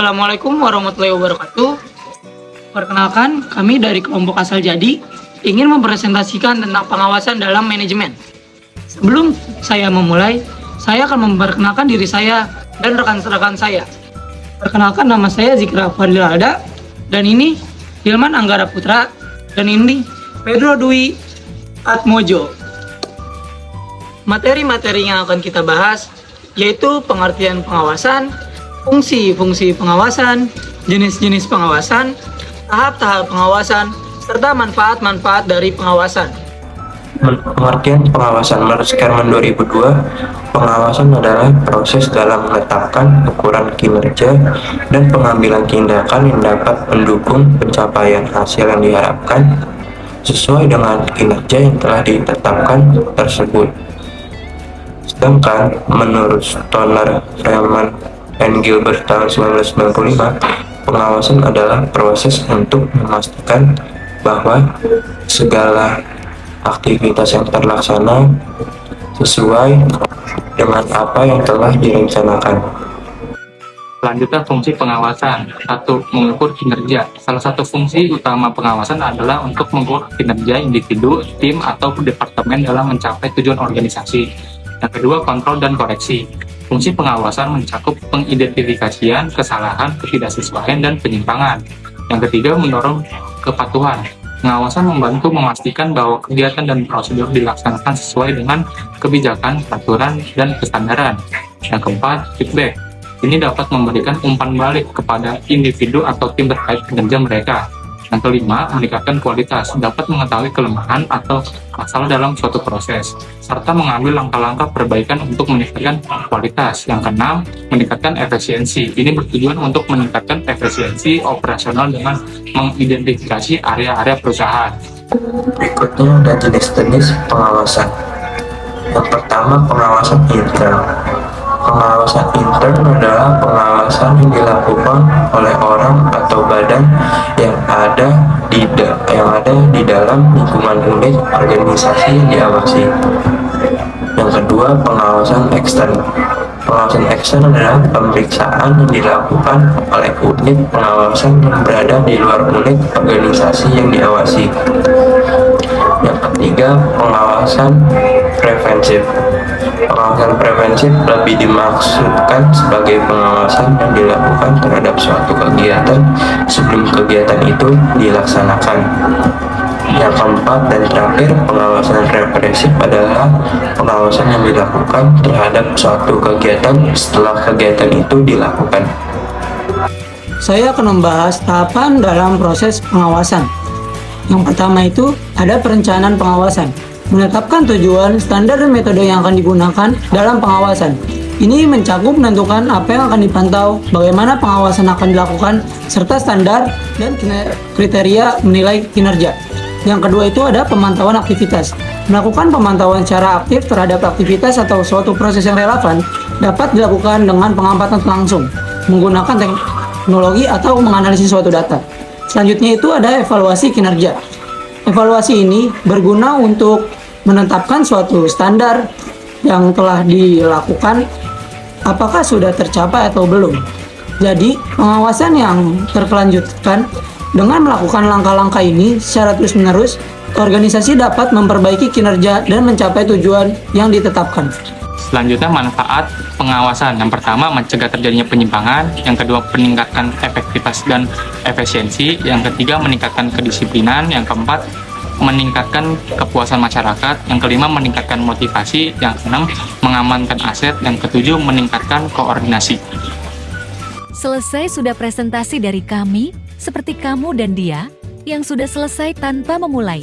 Assalamualaikum warahmatullahi wabarakatuh. Perkenalkan, kami dari kelompok Asal Jadi ingin mempresentasikan tentang pengawasan dalam manajemen. Sebelum saya memulai, saya akan memperkenalkan diri saya dan rekan-rekan saya. Perkenalkan, nama saya Zikra Fadil Alda, dan ini Hilman Anggara Putra, dan ini Pedro Dwi Atmojo. Materi-materi yang akan kita bahas yaitu pengertian pengawasan, fungsi-fungsi pengawasan, jenis-jenis pengawasan, tahap-tahap pengawasan, serta manfaat-manfaat dari pengawasan. Pengertian pengawasan menurut Skerman 2002, pengawasan adalah proses dalam menetapkan ukuran kinerja dan pengambilan tindakan yang dapat mendukung pencapaian hasil yang diharapkan sesuai dengan kinerja yang telah ditetapkan tersebut. Sedangkan menurut Stoner, Freeman, dan Gilbert tahun 1995, pengawasan adalah proses untuk memastikan bahwa segala aktivitas yang terlaksana sesuai dengan apa yang telah direncanakan. Selanjutnya, fungsi pengawasan. 1. Mengukur kinerja. Salah satu fungsi utama pengawasan adalah untuk mengukur kinerja individu, tim, atau departemen dalam mencapai tujuan organisasi. Yang kedua, kontrol dan koreksi. Fungsi pengawasan mencakup pengidentifikasian kesalahan, ketidaksesuaian, dan penyimpangan. Yang ketiga, mendorong kepatuhan. Pengawasan membantu memastikan bahwa kegiatan dan prosedur dilaksanakan sesuai dengan kebijakan, peraturan, dan kestandaran. Yang keempat, feedback. Ini dapat memberikan umpan balik kepada individu atau tim terkait kinerja mereka. Yang kelima, meningkatkan kualitas, dapat mengetahui kelemahan atau masalah dalam suatu proses, serta mengambil langkah-langkah perbaikan untuk meningkatkan kualitas. Yang keenam, meningkatkan efisiensi. Ini bertujuan untuk meningkatkan efisiensi operasional dengan mengidentifikasi area-area perusahaan. Berikutnya ada jenis-jenis pengawasan. Yang pertama, pengawasan intern. Pengawasan intern adalah pengawasan yang dilakukan oleh orang atau badan yang ada di dalam lingkungan unit organisasi yang diawasi. Yang kedua, pengawasan ekstern. Pengawasan ekstern adalah pemeriksaan yang dilakukan oleh unit pengawasan yang berada di luar unit organisasi yang diawasi. Yang ketiga, pengawasan preventif. Pengawasan preventif lebih dimaksudkan sebagai pengawasan yang dilakukan terhadap suatu kegiatan sebelum kegiatan itu dilaksanakan. Yang keempat dan terakhir, pengawasan represif adalah pengawasan yang dilakukan terhadap suatu kegiatan setelah kegiatan itu dilakukan. Saya akan membahas tahapan dalam proses pengawasan. Yang pertama itu ada perencanaan pengawasan. Menetapkan tujuan, standar, dan metode yang akan digunakan dalam pengawasan. Ini mencakup menentukan apa yang akan dipantau, bagaimana pengawasan akan dilakukan, serta standar dan kriteria menilai kinerja. Yang kedua itu ada pemantauan aktivitas. Melakukan pemantauan secara aktif terhadap aktivitas atau suatu proses yang relevan dapat dilakukan dengan pengamatan langsung, menggunakan teknologi atau menganalisis suatu data. Selanjutnya itu ada evaluasi kinerja. Evaluasi ini berguna untuk menetapkan suatu standar yang telah dilakukan apakah sudah tercapai atau belum. Jadi, pengawasan yang terkelanjutkan dengan melakukan langkah-langkah ini secara terus-menerus, organisasi dapat memperbaiki kinerja dan mencapai tujuan yang ditetapkan. Selanjutnya, manfaat pengawasan. Yang pertama, mencegah terjadinya penyimpangan. Yang kedua, meningkatkan efektivitas dan efisiensi. Yang ketiga, meningkatkan kedisiplinan. Yang keempat, meningkatkan kepuasan masyarakat. Yang kelima, meningkatkan motivasi. Yang keenam, mengamankan aset. Yang ketujuh, meningkatkan koordinasi. Selesai sudah presentasi dari kami, seperti kamu dan dia, yang sudah selesai tanpa memulai.